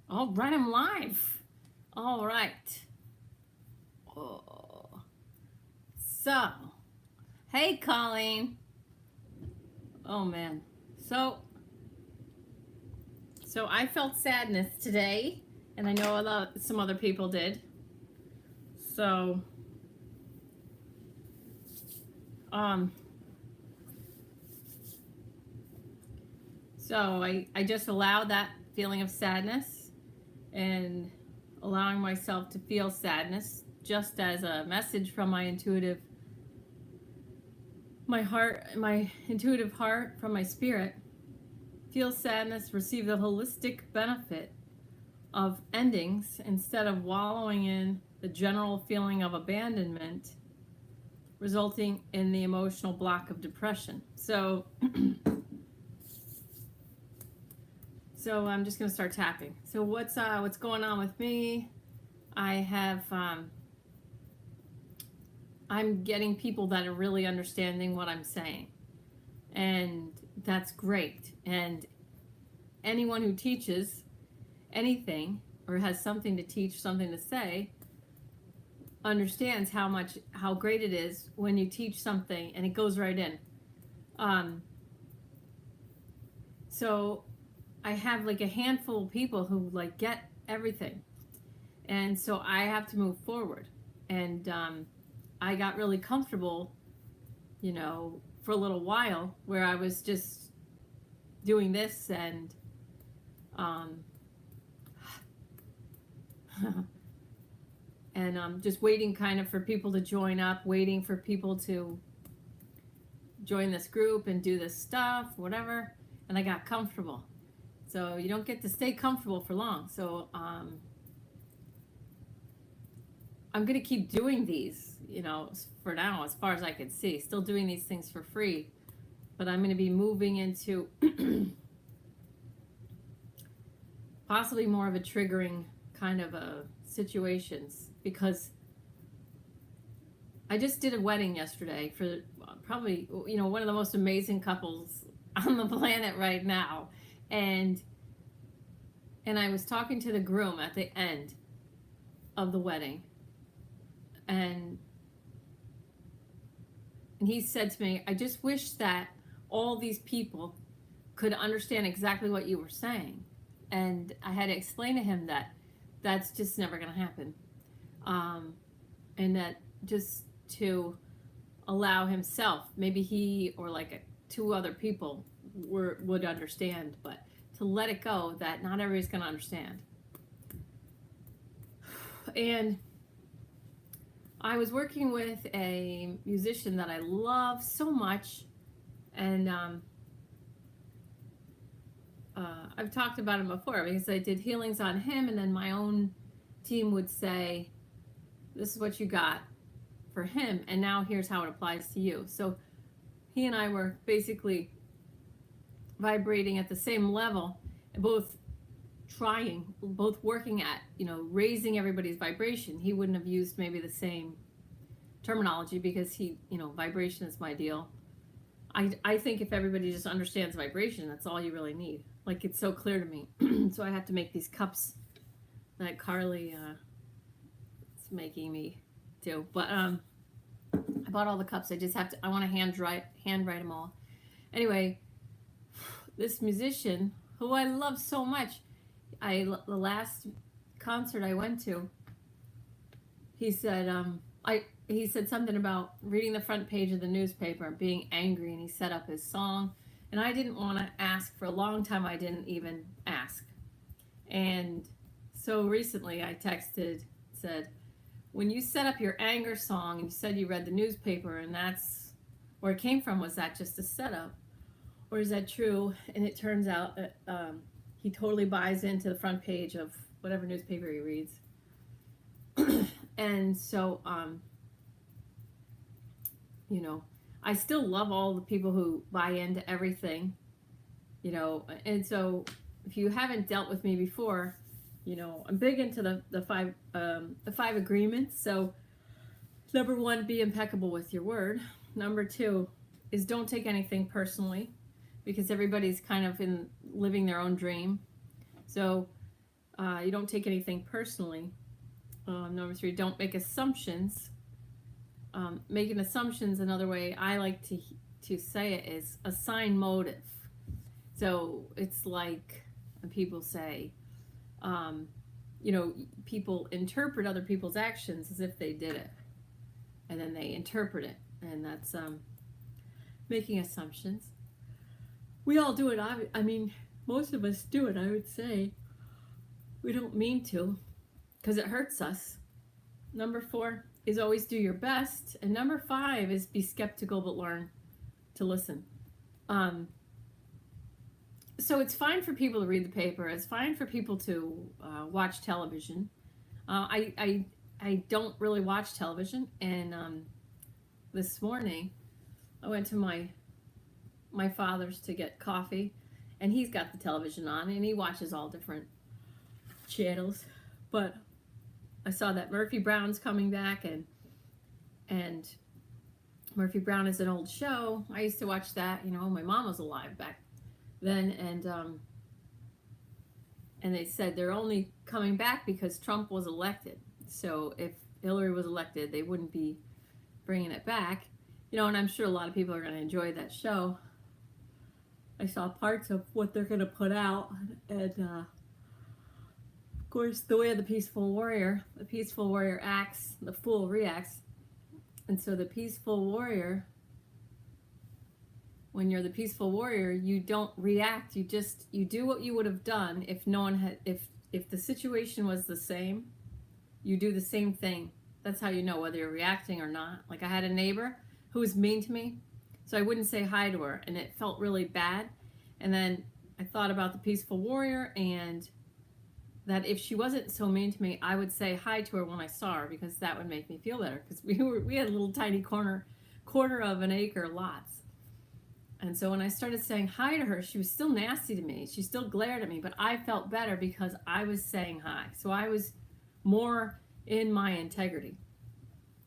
All right, I'm live. All right. Oh. So, hey, Colleen. Oh man. So, so I felt sadness today, and I know some other people did. So, um, so I just allowed that feeling of sadness and allowing myself to feel sadness just as a message from my intuitive heart, from my spirit. Feel sadness, receive the holistic benefit of endings instead of wallowing in the general feeling of abandonment, resulting in the emotional block of depression. So I'm just gonna start tapping. So what's going on with me? I have I'm getting people that are really understanding what I'm saying, and that's great. And anyone who teaches anything or has something to teach, something to say, understands how great it is when you teach something and it goes right in. Um, so I have like a handful of people who like get everything, and so I have to move forward. And I got really comfortable, for a little while where I was just doing this um, and just waiting kind of for people to join up, waiting for people to join this group and do this stuff, whatever. And I got comfortable. So you don't get to stay comfortable for long. So I'm going to keep doing these, for now, as far as I can see. Still doing these things for free. But I'm going to be moving into possibly more of a triggering kind of situations, because I just did a wedding yesterday for probably, one of the most amazing couples on the planet right now. And I was talking to the groom at the end of the wedding, and he said to me, I just wish that all these people could understand exactly what you were saying. And I had to explain to him that that's just never going to happen. And that just to allow himself, maybe he or like two other people would understand, but to let it go that not everybody's going to understand. And I was working with a musician that I love so much, and I've talked about him before because I did healings on him, and then my own team would say, this is what you got for him, and now here's how it applies to you. So he and I were basically vibrating at the same level, both working at, raising everybody's vibration. He wouldn't have used maybe the same terminology because vibration is my deal. I think if everybody just understands vibration, that's all you really need. Like, it's so clear to me. So I have to make these cups that Carly is making me do. But I bought all the cups. I want to hand write them all. Anyway, this musician who I love so much, the last concert I went to, he said he said something about reading the front page of the newspaper and being angry, and he set up his song. And I didn't want to ask for a long time. I didn't even ask. And so recently I said, when you set up your anger song and you said you read the newspaper and that's where it came from, was that just a setup? Or is that true? And it turns out that he totally buys into the front page of whatever newspaper he reads. And so, I still love all the people who buy into everything, and so if you haven't dealt with me before, I'm big into the five agreements. So number 1, be impeccable with your word. Number 2 is don't take anything personally, because everybody's kind of living their own dream. So You don't take anything personally. Number 3, don't make assumptions. Making assumptions, another way I like to say it is assign motive. So it's like when people say, people interpret other people's actions as if they did it, and then they interpret it, and that's making assumptions. We all do it. I mean, most of us do it, I would say. We don't mean to, because it hurts us. Number 4 is always do your best, and number 5 is be skeptical but learn to listen. So it's fine for people to read the paper. It's fine for people to watch television. I don't really watch television, and this morning I went to my father's to get coffee, and he's got the television on, and he watches all different channels. But I saw that Murphy Brown's coming back, and Murphy Brown is an old show. I used to watch that. My mom was alive back then, and they said they're only coming back because Trump was elected. So if Hillary was elected, they wouldn't be bringing it back. And I'm sure a lot of people are going to enjoy that show. I saw parts of what they're going to put out, and of course, the way of the peaceful warrior acts, the fool reacts. And so the peaceful warrior, when you're the peaceful warrior, you don't react. You do what you would have done if no one had, if the situation was the same, you do the same thing. That's how you know whether you're reacting or not. Like, I had a neighbor who was mean to me, so I wouldn't say hi to her, and it felt really bad. And then I thought about the peaceful warrior, and that if she wasn't so mean to me, I would say hi to her when I saw her, because that would make me feel better. Because we had a little tiny quarter of an acre lots. And so when I started saying hi to her, she was still nasty to me. She still glared at me, but I felt better because I was saying hi. So I was more in my integrity.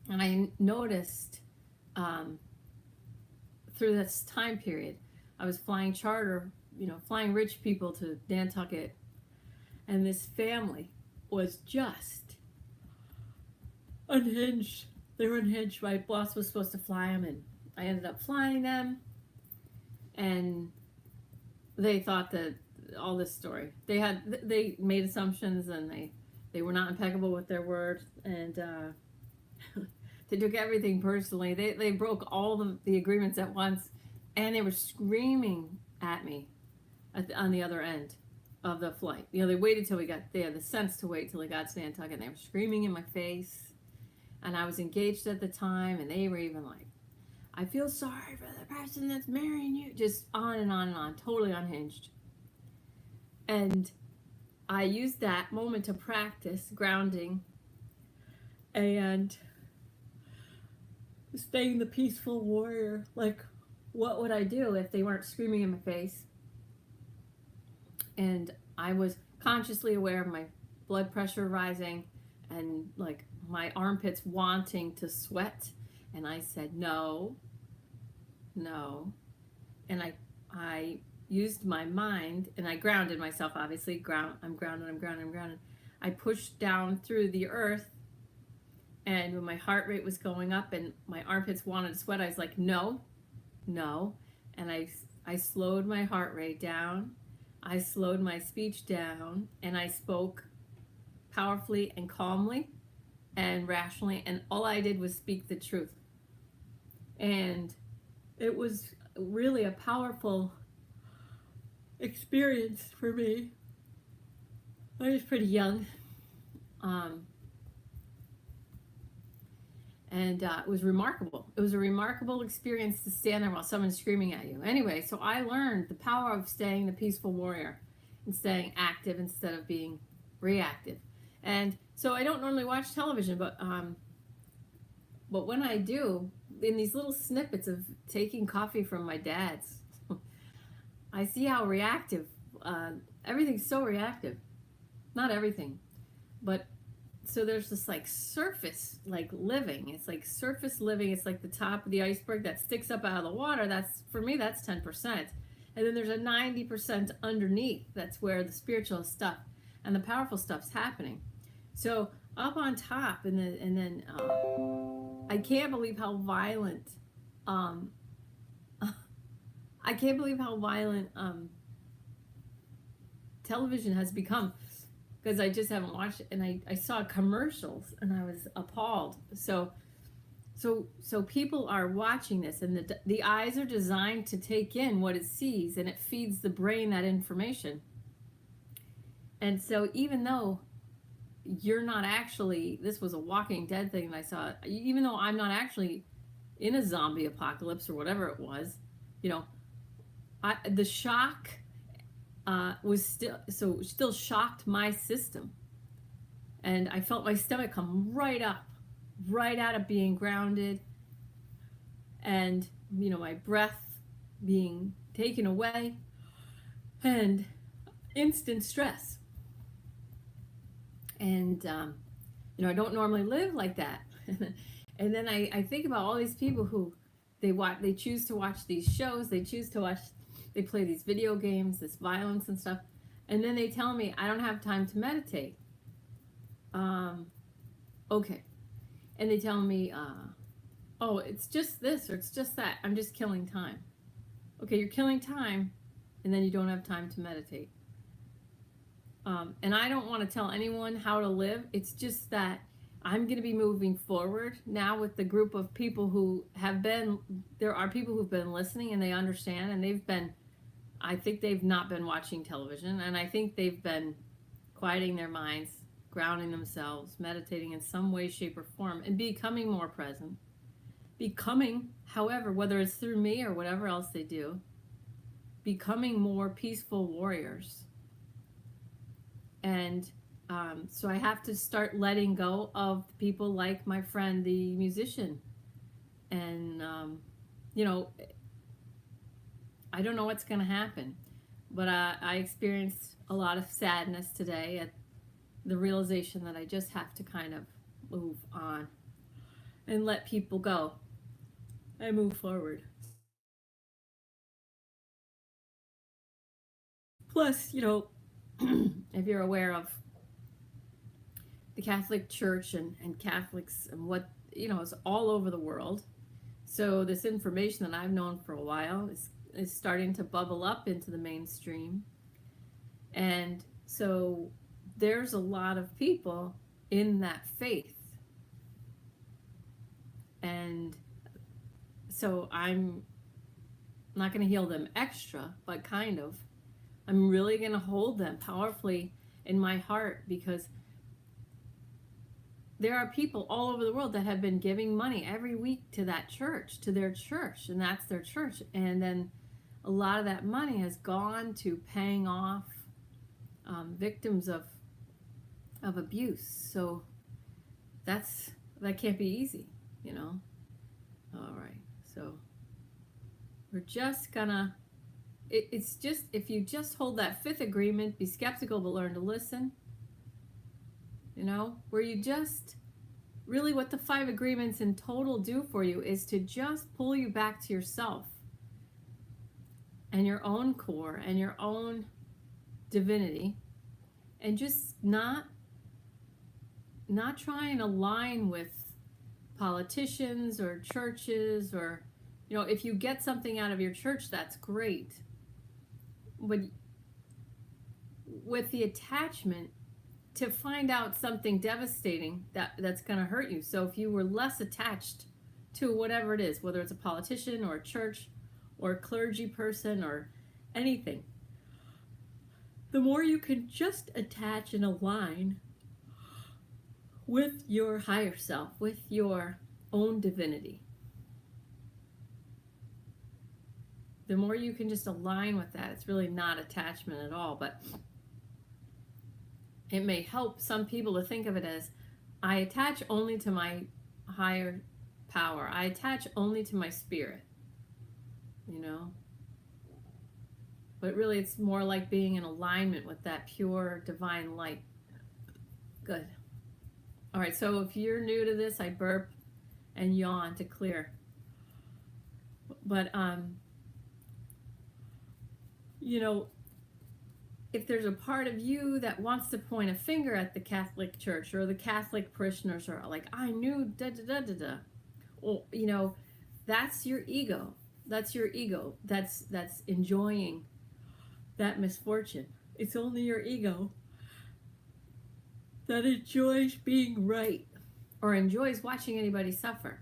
And I noticed through this time period, I was flying charter, flying rich people to Nantucket. And this family was just unhinged. They were unhinged. My boss was supposed to fly them, and I ended up flying them. And they thought that all this story, they made assumptions, and they were not impeccable with their word, and they took everything personally. They broke all the agreements at once, and they were screaming at me on the other end of the flight. They waited till they had the sense to wait till they got to Nantucket, and they were screaming in my face, and I was engaged at the time, and they were even like, I feel sorry for the person that's marrying you, just on and on and on, totally unhinged. And I used that moment to practice grounding and staying the peaceful warrior. Like, what would I do if they weren't screaming in my face? And I was consciously aware of my blood pressure rising and like my armpits wanting to sweat. And I said, no. And I used my mind, and I grounded myself, obviously. I'm grounded. I pushed down through the earth, and when my heart rate was going up and my armpits wanted to sweat, I was like, no. And I slowed my heart rate down. I slowed my speech down, and I spoke powerfully and calmly and rationally, and all I did was speak the truth. And it was really a powerful experience for me. I was pretty young, and it was remarkable. It was a remarkable experience to stand there while someone's screaming at you. Anyway, so I learned the power of staying the peaceful warrior and staying active instead of being reactive. And so I don't normally watch television, but when I do, in these little snippets of taking coffee from my dad's, I see how reactive, everything's so reactive. Not everything, but so there's this like surface, like living. It's like surface living. It's like the top of the iceberg that sticks up out of the water. For me, that's 10%. And then there's a 90% underneath. That's where the spiritual stuff and the powerful stuff's happening. So up on top, and then I can't believe how violent. Um, I can't believe how violent television has become, because I just haven't watched it, and I saw commercials and I was appalled. So people are watching this, and the eyes are designed to take in what it sees, and it feeds the brain that information. And so even though you're not actually, this was a Walking Dead thing that I saw, even though I'm not actually in a zombie apocalypse or whatever it was, you know, the shock was still shocked my system, and I felt my stomach come right up, right out of being grounded, and my breath being taken away, and instant stress. And I don't normally live like that. And then I think about all these people who they choose to watch these shows, they play these video games, this violence and stuff, and then they tell me I don't have time to meditate. Okay. And they tell me, oh, it's just this or it's just that. I'm just killing time. Okay, you're killing time, and then you don't have time to meditate. And I don't want to tell anyone how to live. It's just that I'm going to be moving forward now with the group of people who there are people who've been listening, and they understand, and I think they've not been watching television, and I think they've been quieting their minds, grounding themselves, meditating in some way, shape, or form, and becoming more present. However, whether it's through me or whatever else they do, becoming more peaceful warriors. And so I have to start letting go of people like my friend, the musician. And, I don't know what's going to happen. But I experienced a lot of sadness today at the realization that I just have to kind of move on and let people go and move forward. Plus, if you're aware of the Catholic Church and Catholics and what, is all over the world. So this information that I've known for a while is starting to bubble up into the mainstream. And so there's a lot of people in that faith. And so I'm not going to heal them extra, but kind of. I'm really going to hold them powerfully in my heart, because there are people all over the world that have been giving money every week to that church, to their church, and that's their church. And then a lot of that money has gone to paying off victims of abuse. So that can't be easy, All right, so we're just gonna, it's just, if you just hold that fifth agreement, be skeptical but learn to listen, where you just, really what the 5 agreements in total do for you is to just pull you back to yourself and your own core and your own divinity, and just not try and align with politicians or churches, or if you get something out of your church, that's great, but with the attachment to find out something devastating that's going to hurt you. So if you were less attached to whatever it is, whether it's a politician or a church or a clergy person or anything, the more you can just attach and align with your higher self, with your own divinity, the more you can just align with that. It's really not attachment at all, but it may help some people to think of it as, I attach only to my higher power. I attach only to my spirit, But really, it's more like being in alignment with that pure divine light. Good. All right, so if you're new to this, I burp and yawn to clear. But, if there's a part of you that wants to point a finger at the Catholic Church or the Catholic parishioners, or like, I knew da da da da da, well, that's your ego. That's your ego. That's enjoying that misfortune. It's only your ego that enjoys being right or enjoys watching anybody suffer.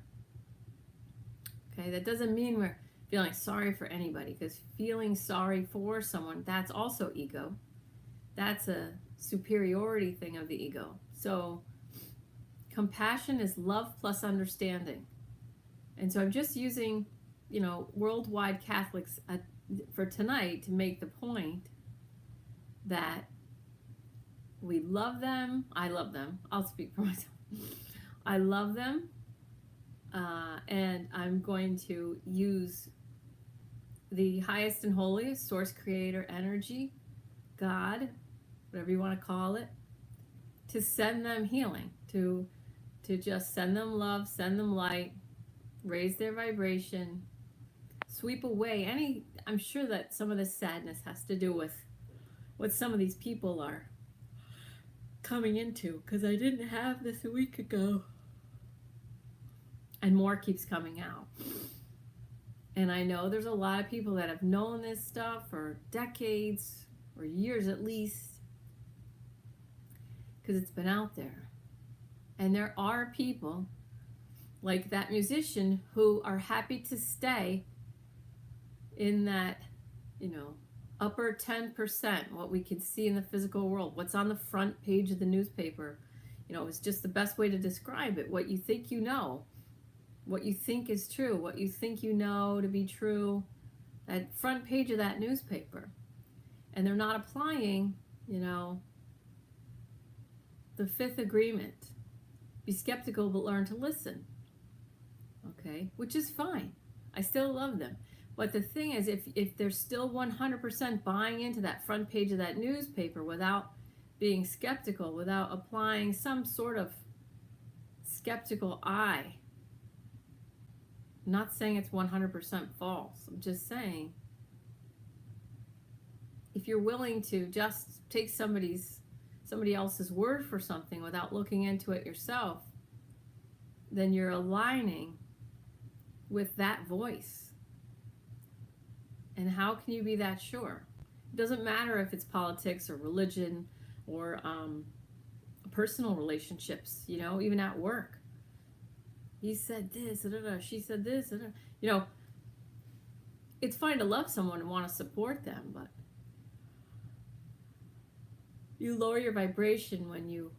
Okay, that doesn't mean we're feeling sorry for anybody, because feeling sorry for someone, that's also ego. That's a superiority thing of the ego. So compassion is love plus understanding. And so I'm just using, worldwide Catholics for tonight to make the point that we love them. I love them. I'll speak for myself. I love them. And I'm going to use the highest and holiest source, creator, energy, God, whatever you want to call it, to send them healing, to just send them love, send them light, raise their vibration, sweep away I'm sure that some of this sadness has to do with what some of these people are coming into, because I didn't have this a week ago. And more keeps coming out. And I know there's a lot of people that have known this stuff for decades or years at least, because it's been out there. And there are people like that musician who are happy to stay in that, upper 10%, what we can see in the physical world, what's on the front page of the newspaper. It's just the best way to describe it. What you think you know, what you think is true, what you think you know to be true, that front page of that newspaper. And they're not applying, the fifth agreement. Be skeptical, but learn to listen. Okay, which is fine. I still love them. But the thing is, if they're still 100% buying into that front page of that newspaper without being skeptical, without applying some sort of skeptical eye, I'm not saying it's 100% false. I'm just saying, if you're willing to just take somebody else's word for something without looking into it yourself, then you're aligning with that voice. And how can you be that sure? It doesn't matter if it's politics or religion or personal relationships, even at work. He said this, she said this, it's fine to love someone and want to support them, but you lower your vibration when you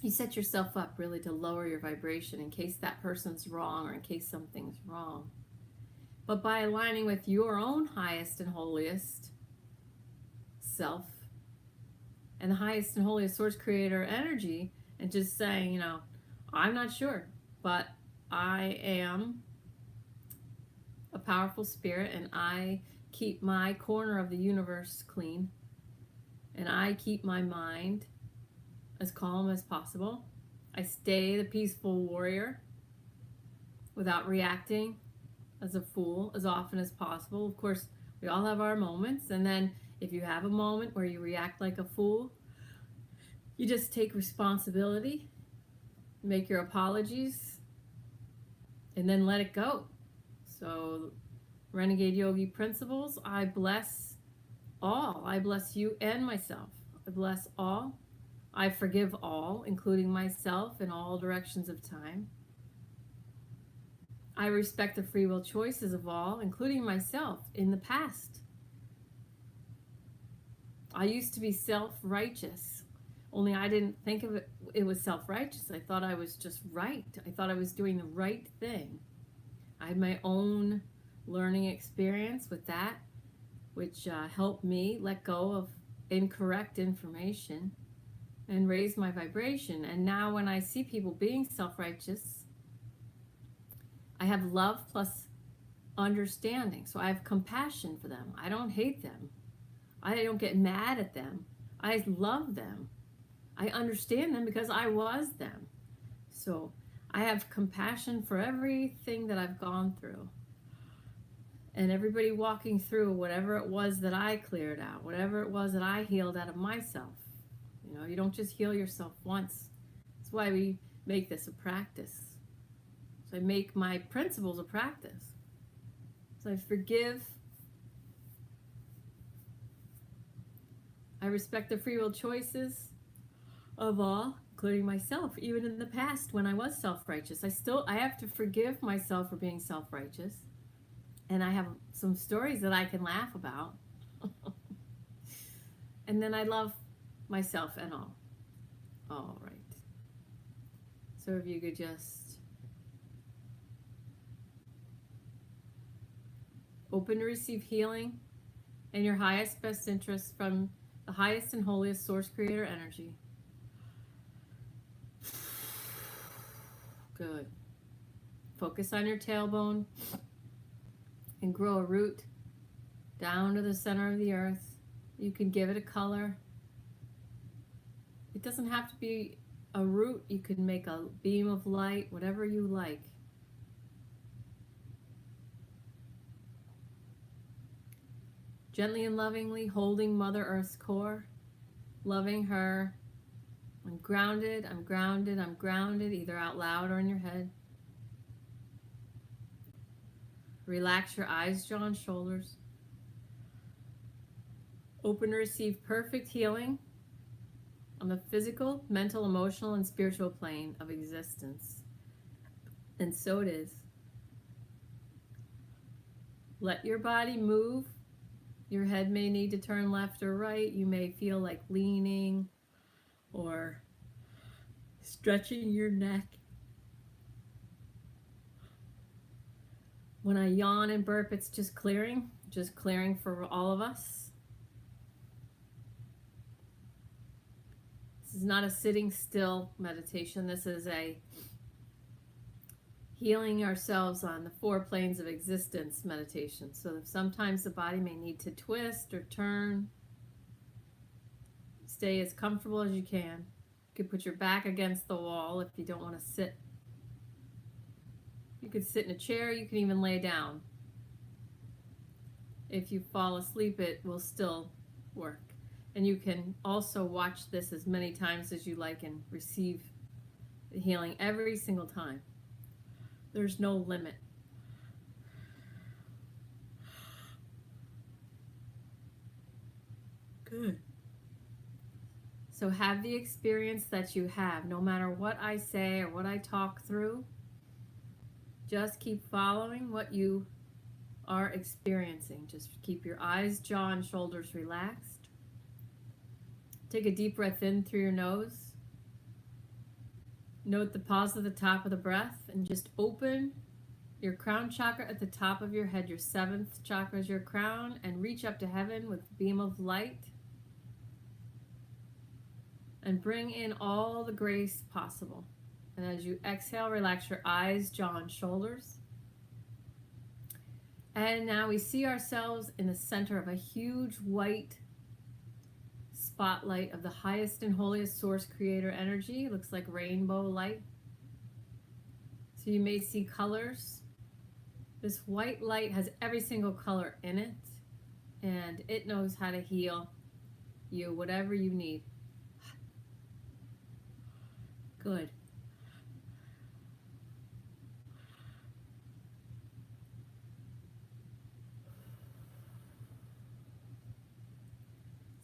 set yourself up really to lower your vibration in case that person's wrong or in case something's wrong. But by aligning with your own highest and holiest self and the highest and holiest source, creator energy, and just saying, I'm not sure, but I am a powerful spirit, and I keep my corner of the universe clean, and I keep my mind as calm as possible. I stay the peaceful warrior without reacting as a fool as often as possible. Of course, we all have our moments, and then if you have a moment where you react like a fool, you just take responsibility, make your apologies, and then let it go. So, Renegade Yogi principles, I bless all. I bless you and myself. I bless all. I forgive all, including myself in all directions of time. I respect the free will choices of all, including myself in the past. I used to be self-righteous, only I didn't think of it was self-righteous. I thought I was just right. I thought I was doing the right thing. I had my own learning experience with that, which helped me let go of incorrect information and raise my vibration. And now when I see people being self-righteous, I have love plus understanding. So I have compassion for them. I don't hate them. I don't get mad at them. I love them. I understand them because I was them. So I have compassion for everything that I've gone through. And everybody walking through whatever it was that I cleared out, whatever it was that I healed out of myself. You know, you don't just heal yourself once. That's why we make this a practice. So I make my principles a practice. So I forgive. I respect the free will choices of all, including myself. Even in the past when I was self-righteous, I have to forgive myself for being self-righteous. And I have some stories that I can laugh about. And then I love myself and all. All right. So if you could just open to receive healing and your highest best interest from the highest and holiest source creator energy. Good. Focus on your tailbone and grow a root down to the center of the earth. You can give it a color. It doesn't have to be a root. You can make a beam of light, whatever you like. Gently and lovingly holding Mother Earth's core, loving her. I'm grounded, I'm grounded, I'm grounded, either out loud or in your head. Relax your eyes, jaw, and shoulders. Open to receive perfect healing on the physical, mental, emotional, and spiritual plane of existence. And so it is. Let your body move. Your head may need to turn left or right. You may feel like leaning or stretching your neck. When I yawn and burp, it's just clearing for all of us. This is not a sitting still meditation. This is a healing ourselves on the 4 planes of existence meditation. So sometimes the body may need to twist or turn. Stay as comfortable as you can. You could put your back against the wall if you don't want to sit. You could sit in a chair. You can even lay down. If you fall asleep, it will still work. And you can also watch this as many times as you like and receive the healing every single time. There's no limit. Good. So have the experience that you have, no matter what I say or what I talk through. Just keep following what you are experiencing. Just keep your eyes, jaw, and shoulders relaxed. Take a deep breath in through your nose. Note the pause at the top of the breath and just open your crown chakra at the top of your head. Your 7th chakra is your crown, and reach up to heaven with a beam of light. And bring in all the grace possible. And as you exhale, relax your eyes, jaw, and shoulders. And now we see ourselves in the center of a huge white spotlight of the highest and holiest source creator energy. It looks like rainbow light. So you may see colors. This white light has every single color in it, and it knows how to heal you, whatever you need. Good.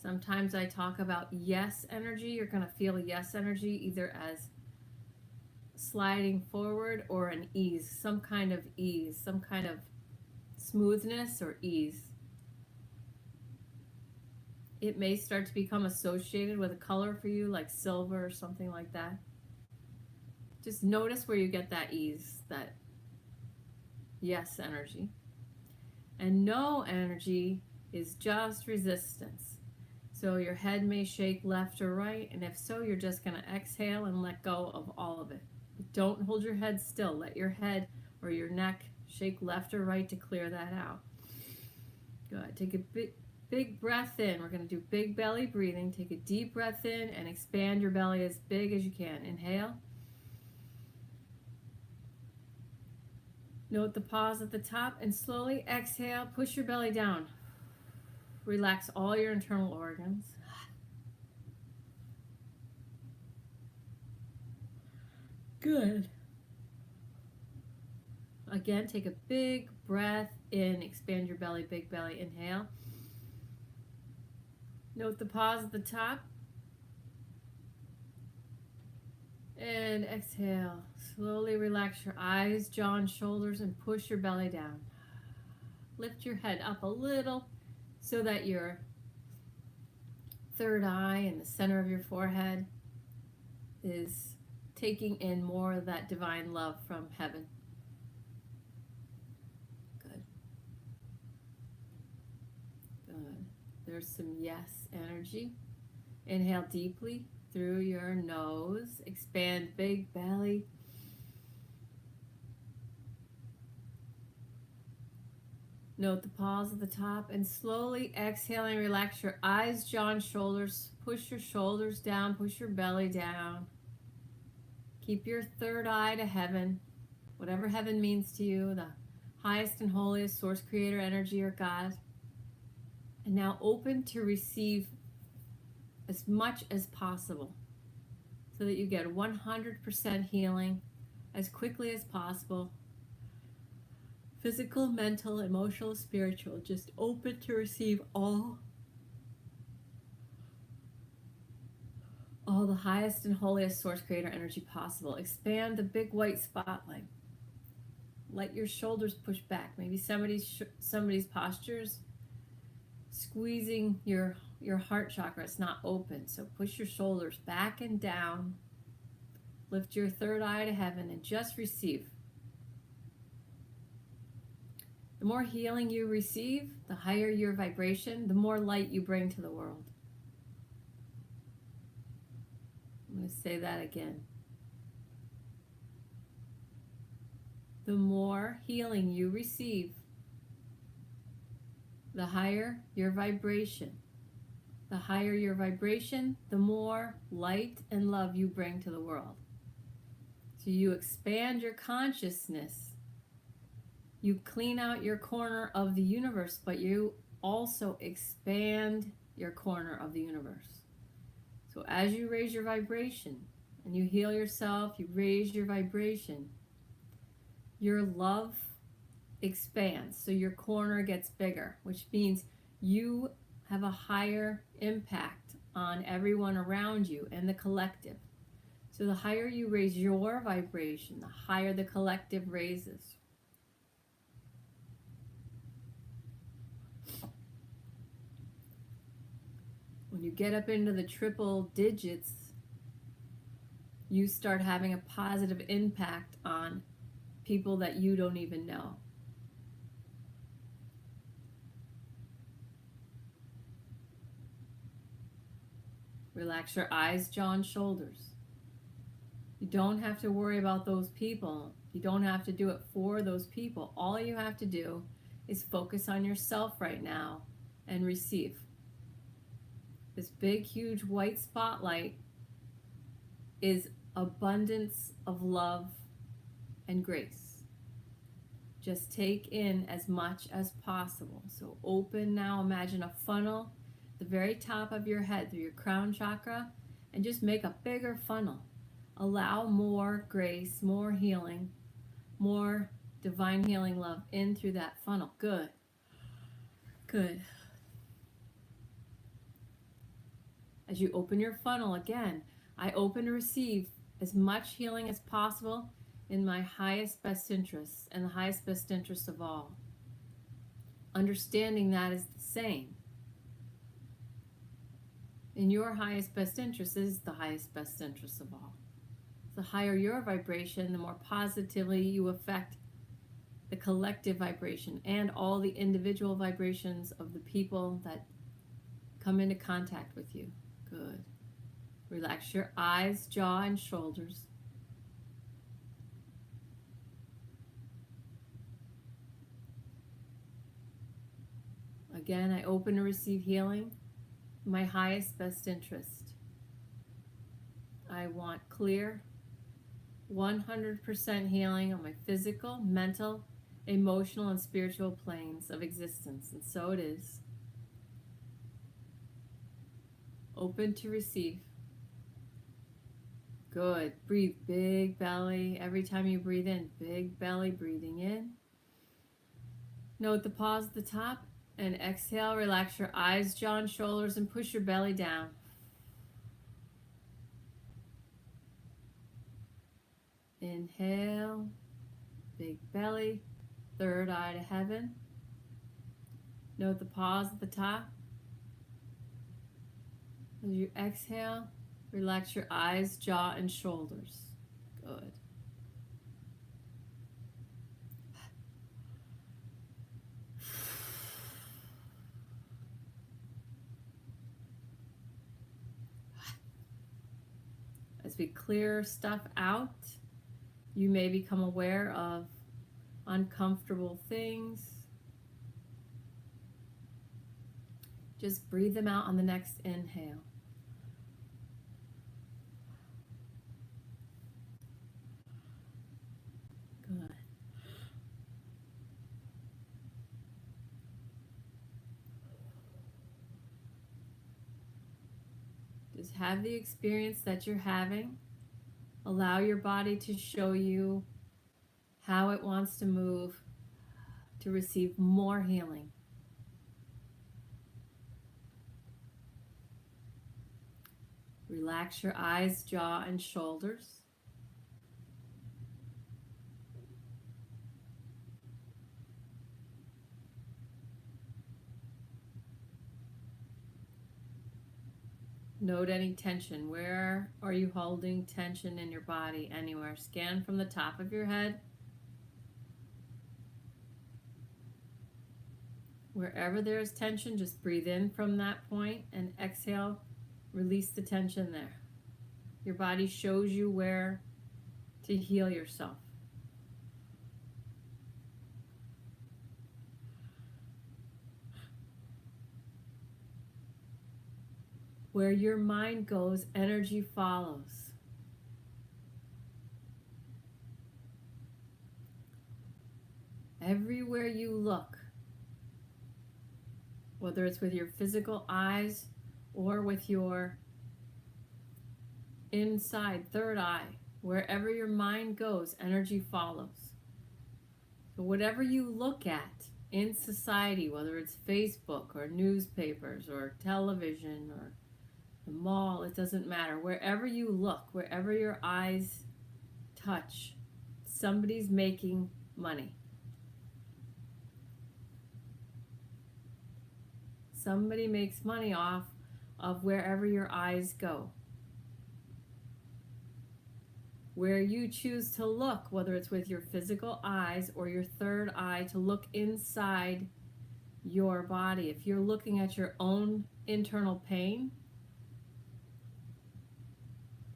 Sometimes I talk about yes energy. You're going to feel yes energy either as sliding forward or an ease, some kind of smoothness or ease. It may start to become associated with a color for you, like silver or something like that. Just notice where you get that ease, that yes energy. And no energy is just resistance. So your head may shake left or right, and if so, you're just going to exhale and let go of all of it. Don't hold your head still. Let your head or your neck shake left or right to clear that out. Good. Take a big breath in. We're going to do big belly breathing. Take a deep breath in and expand your belly as big as you can. Inhale. Note the pause at the top and slowly exhale, push your belly down. Relax all your internal organs. Good. Again, take a big breath in, expand your belly, big belly, inhale. Note the pause at the top. And exhale. Slowly relax your eyes, jaw, and shoulders and push your belly down. Lift your head up a little so that your third eye in the center of your forehead is taking in more of that divine love from heaven. Good. Good. There's some yes energy. Inhale deeply through your nose. Expand big belly. Note the pause at the top and slowly exhaling, relax your eyes, jaw, and shoulders. Push your shoulders down, push your belly down. Keep your third eye to heaven, whatever heaven means to you, the highest and holiest source, creator, energy, or God. And now open to receive as much as possible so that you get 100% healing as quickly as possible. Physical, mental, emotional, spiritual. Just open to receive all the highest and holiest source, creator, energy possible. Expand the big white spotlight. Let your shoulders push back. Maybe somebody's postures squeezing your heart chakra. It's not open. So push your shoulders back and down. Lift your third eye to heaven and just receive. The more healing you receive, the higher your vibration, the more light you bring to the world. I'm going to say that again. The more healing you receive, the higher your vibration. The higher your vibration, the more light and love you bring to the world. So you expand your consciousness. You clean out your corner of the universe, but you also expand your corner of the universe. So as you raise your vibration and you heal yourself, you raise your vibration, your love expands. So your corner gets bigger, which means you have a higher impact on everyone around you and the collective. So the higher you raise your vibration, the higher the collective raises. When you get up into the triple digits, you start having a positive impact on people that you don't even know. Relax your eyes, jaw, and shoulders. You don't have to worry about those people. You don't have to do it for those people. All you have to do is focus on yourself right now and receive. This big, huge white spotlight is abundance of love and grace. Just take in as much as possible. So open now, imagine a funnel at the very top of your head through your crown chakra, and just make a bigger funnel. Allow more grace, more healing, more divine healing love in through that funnel. Good. Good. As you open your funnel again, I open to receive as much healing as possible in my highest best interests and the highest best interest of all. Understanding that is the same. In your highest best interest is the highest best interest of all. The higher your vibration, the more positively you affect the collective vibration and all the individual vibrations of the people that come into contact with you. Good. Relax your eyes, jaw, and shoulders. Again, I open to receive healing, my highest best interest. I want clear, 100% healing on my physical, mental, emotional and spiritual planes of existence. And so it is. Open to receive. Good. Breathe. Big belly. Every time you breathe in, big belly, breathing in. Note the pause at the top. And exhale, relax your eyes, jaw, and shoulders, and push your belly down. Inhale, big belly, third eye to heaven. Note the pause at the top. As you exhale, relax your eyes, jaw, and shoulders. Good. As we clear stuff out, you may become aware of uncomfortable things. Just breathe them out on the next inhale. Good. Just have the experience that you're having. Allow your body to show you how it wants to move to receive more healing. Relax your eyes, jaw, and shoulders. Note any tension. Where are you holding tension in your body? Anywhere. Scan from the top of your head. Wherever there's tension, just breathe in from that point and exhale. Release the tension there. Your body shows you where to heal yourself. Where your mind goes, energy follows. Everywhere you look, whether it's with your physical eyes or with your inside third eye, wherever your mind goes, energy follows. So whatever you look at in society, whether it's Facebook or newspapers or television or the mall, it doesn't matter. Wherever you look, wherever your eyes touch, somebody's making money. Somebody makes money off of wherever your eyes go. Where you choose to look, whether it's with your physical eyes or your third eye, to look inside your body. If you're looking at your own internal pain,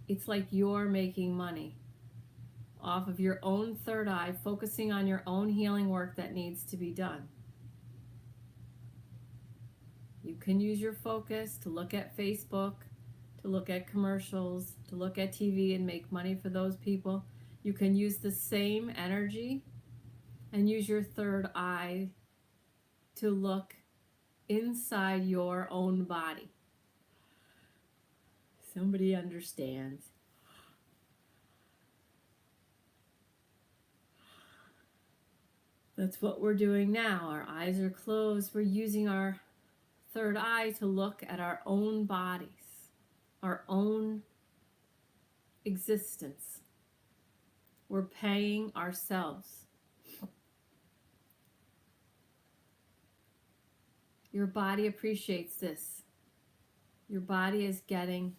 it's like you're making money off of your own third eye, focusing on your own healing work that needs to be done. You can use your focus to look at Facebook, to look at commercials, to look at TV and make money for those people. You can use the same energy and use your third eye to look inside your own body. Somebody understands. That's what we're doing now. Our eyes are closed. We're using our third eye to look at our own bodies, our own existence. We're paying ourselves. Your body appreciates this. Your body is getting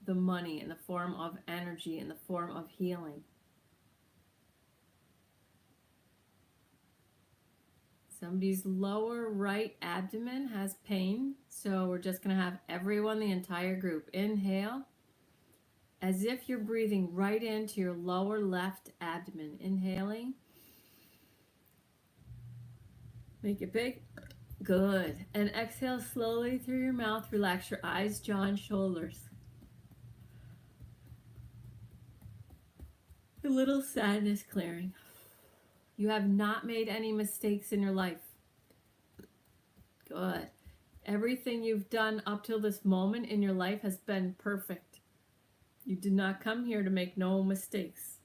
the money in the form of energy, in the form of healing. Somebody's lower right abdomen has pain, so we're just going to have everyone, the entire group, inhale as if you're breathing right into your lower left abdomen. Inhaling. Make it big. Good. And exhale slowly through your mouth. Relax your eyes, jaw, and shoulders. A little sadness clearing. You have not made any mistakes in your life. Good. Everything you've done up till this moment in your life has been perfect. You did not come here to make no mistakes.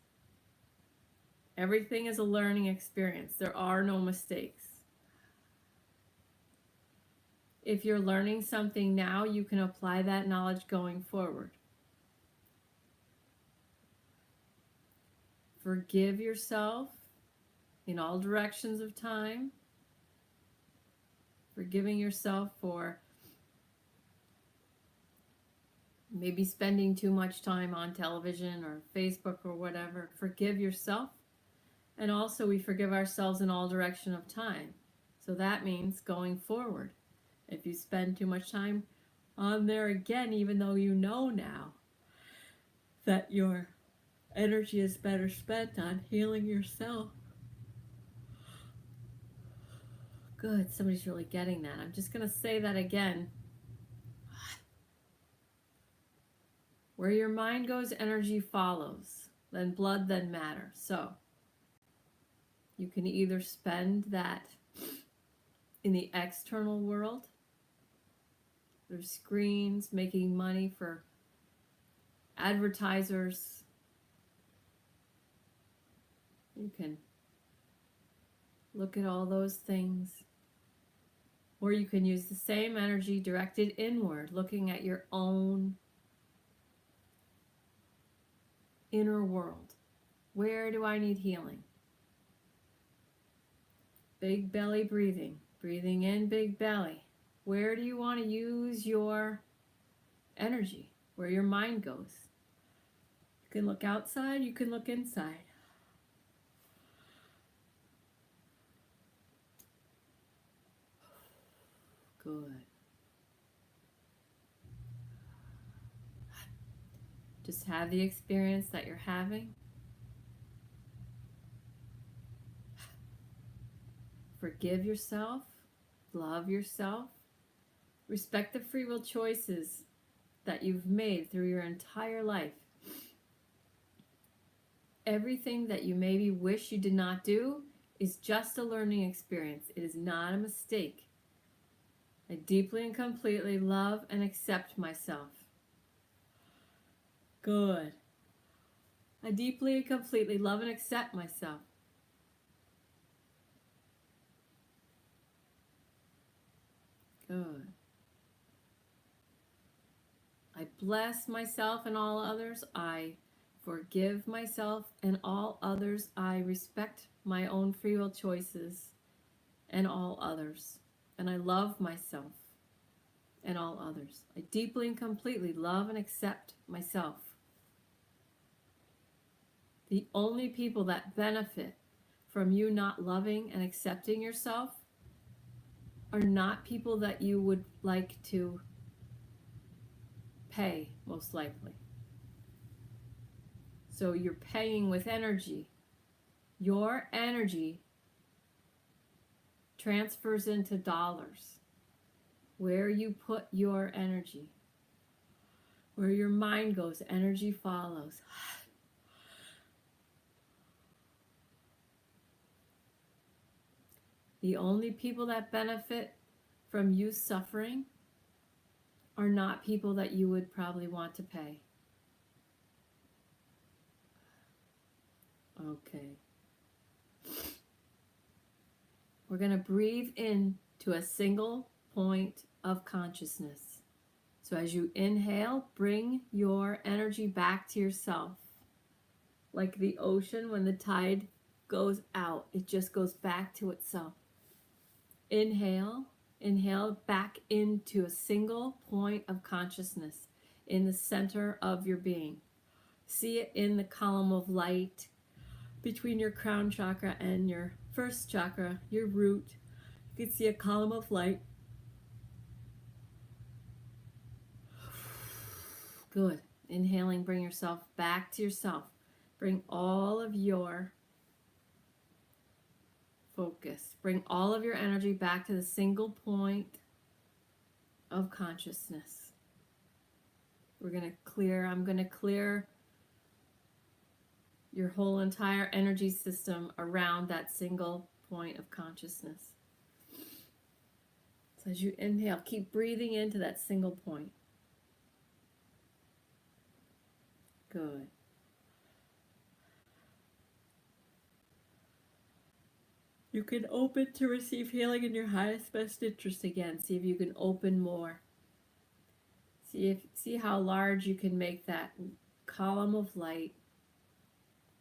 Everything is a learning experience. There are no mistakes. If you're learning something now, you can apply that knowledge going forward. Forgive yourself in all directions of time. Forgiving yourself for maybe spending too much time on television or Facebook or whatever. Forgive yourself. And also we forgive ourselves in all direction of time. So that means going forward. If you spend too much time on there again, even though you know now that your energy is better spent on healing yourself. Good, somebody's really getting that. I'm just going to say that again. Where your mind goes, energy follows. Then blood, then matter. So you can either spend that in the external world. There's screens, making money for advertisers. You can look at all those things. Or you can use the same energy directed inward, looking at your own inner world. Where do I need healing? Big belly breathing. Breathing in, big belly. Where do you want to use your energy? Where your mind goes? You can look outside, you can look inside. Good. Just have the experience that you're having. Forgive yourself. Love yourself. Respect the free will choices that you've made through your entire life. Everything that you maybe wish you did not do is just a learning experience. It is not a mistake. I deeply and completely love and accept myself. Good. I deeply and completely love and accept myself. Good. I bless myself and all others. I forgive myself and all others. I respect my own free will choices and all others. And I love myself and all others. I deeply and completely love and accept myself. The only people that benefit from you not loving and accepting yourself are not people that you would like to pay, most likely. So you're paying with energy. Your energy transfers into dollars. Where you put your energy, where your mind goes, energy follows. The only people that benefit from you suffering are not people that you would probably want to pay. Okay. We're going to breathe in to a single point of consciousness. So as you inhale, bring your energy back to yourself. Like the ocean, when the tide goes out, it just goes back to itself. Inhale, inhale back into a single point of consciousness in the center of your being. See it in the column of light between your crown chakra and your first chakra, your root. You can see a column of light. Good. Inhaling, bring yourself back to yourself. Bring all of your focus. Bring all of your energy back to the single point of consciousness. I'm going to clear your whole entire energy system around that single point of consciousness. So as you inhale, keep breathing into that single point. Good. You can open to receive healing in your highest best interest again. See if you can open more. See how large you can make that column of light,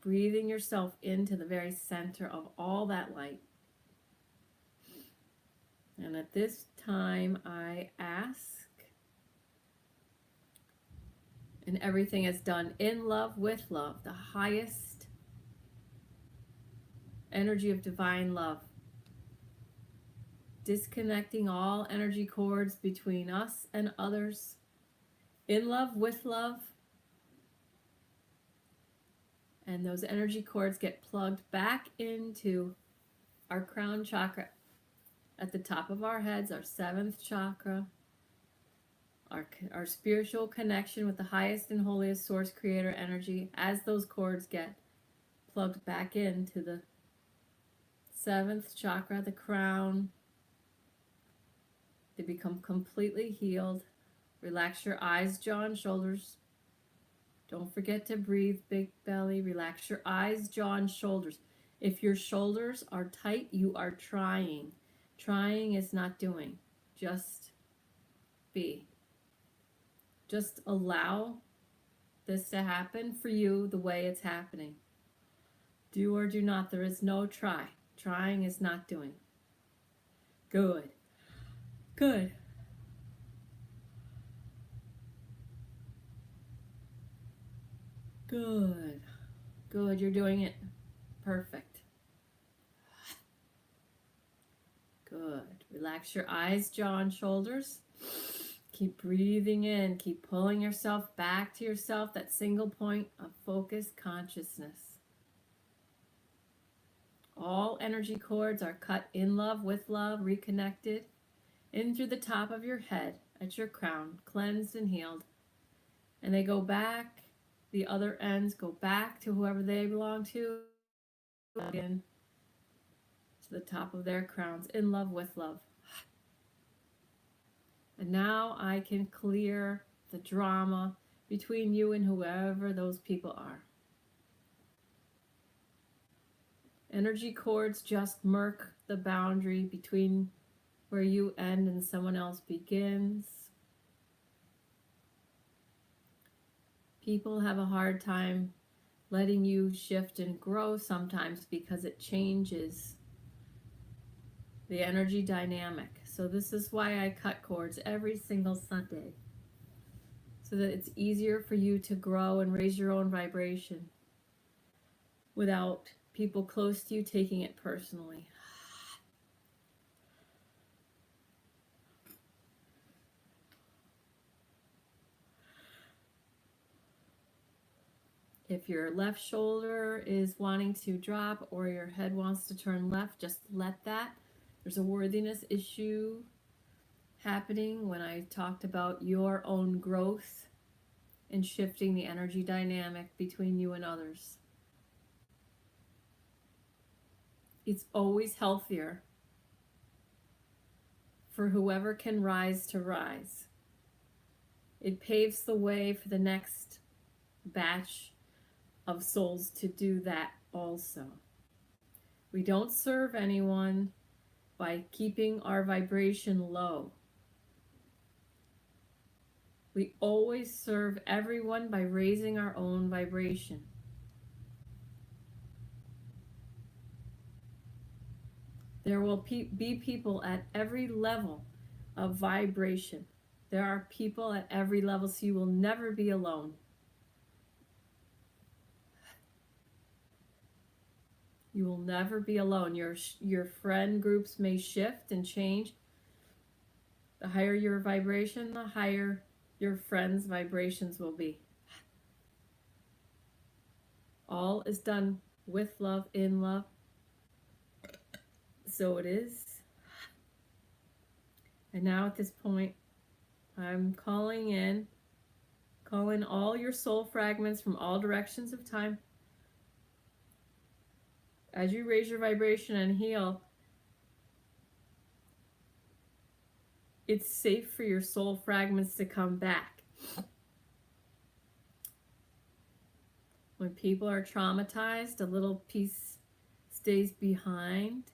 breathing yourself into the very center of all that light. And at this time, I ask, and everything is done in love, with love, the highest energy of divine love, disconnecting all energy cords between us and others, in love, with love, and those energy cords get plugged back into our crown chakra at the top of our heads, our 7th chakra, our spiritual connection with the highest and holiest source creator energy. As those cords get plugged back into the 7th chakra, the crown, they become completely healed. Relax your eyes, jaw, and shoulders. Don't forget to breathe, big belly. Relax your eyes, jaw, and shoulders. If your shoulders are tight, you are trying. Trying is not doing. Just be. Just allow this to happen for you the way it's happening. Do or do not. There is no try. Trying is not doing. Good. Good. Good. Good. You're doing it perfect. Good. Relax your eyes, jaw, and shoulders. Keep breathing in. Keep pulling yourself back to yourself, that single point of focused consciousness. All energy cords are cut in love, with love, reconnected in through the top of your head at your crown, cleansed and healed. And they go back, the other ends go back to whoever they belong to, again, to the top of their crowns, in love, with love. And now I can clear the drama between you and whoever those people are. Energy cords just mark the boundary between where you end and someone else begins. People have a hard time letting you shift and grow sometimes because it changes the energy dynamic. So this is why I cut cords every single Sunday, so that it's easier for you to grow and raise your own vibration without people close to you taking it personally. If your left shoulder is wanting to drop or your head wants to turn left, just let that. There's a worthiness issue happening when I talked about your own growth and shifting the energy dynamic between you and others. It's always healthier for whoever can rise to rise. It paves the way for the next batch of souls to do that also. We don't serve anyone by keeping our vibration low. We always serve everyone by raising our own vibration. There will be people at every level of vibration. There are people at every level, so you will never be alone. You will never be alone. Your friend groups may shift and change. The higher your vibration, the higher your friends' vibrations will be. All is done with love, in love. So it is. And now at this point, I'm calling all your soul fragments from all directions of time As you raise your vibration and heal, it's safe for your soul fragments to come back. When people are traumatized, a little piece stays behind.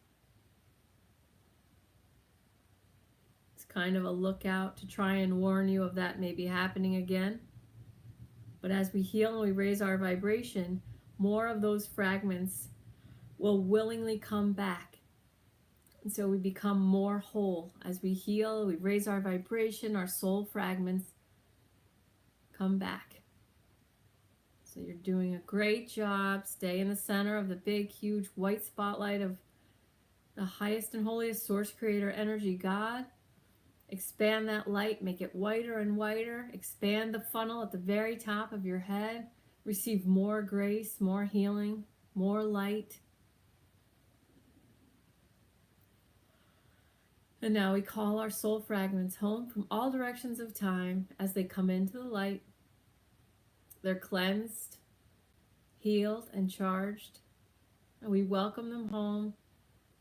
It's kind of a lookout to try and warn you of that maybe happening again. But as we heal and we raise our vibration, more of those fragments will willingly come back. And so we become more whole. As we heal, we raise our vibration, our soul fragments come back. So you're doing a great job. Stay in the center of the big, huge white spotlight of the highest and holiest source creator energy, God. Expand that light, make it whiter and whiter. Expand the funnel at the very top of your head. Receive more grace, more healing, more light. And now we call our soul fragments home from all directions of time as they come into the light. They're cleansed, healed, and charged. And we welcome them home,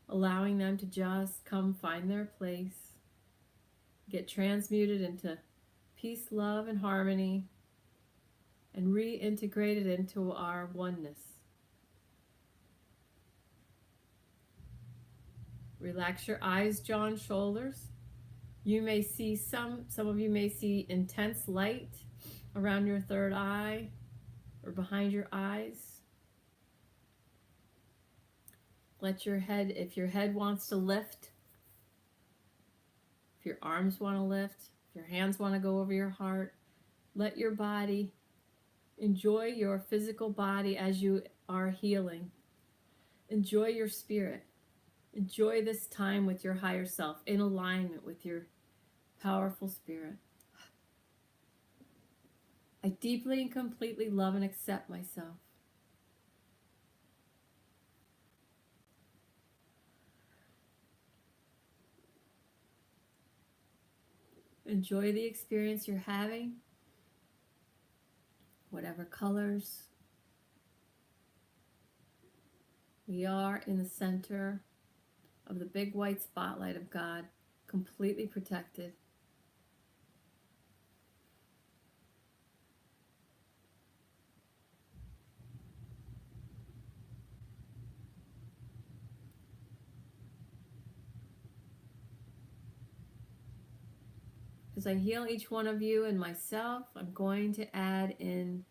allowing them to just come find their place, get transmuted into peace, love, and harmony, and reintegrated into our oneness. Relax your eyes, jaw, and shoulders. You may see some of you may see intense light around your third eye or behind your eyes. Let your head, if your head wants to lift, if your arms want to lift, if your hands want to go over your heart, let your body enjoy your physical body as you are healing. Enjoy your spirit. Enjoy this time with your higher self, in alignment with your powerful spirit. I deeply and completely love and accept myself. Enjoy the experience you're having, whatever colors. We are in the center of the big white spotlight of God, completely protected. As I heal each one of you and myself, I'm going to add in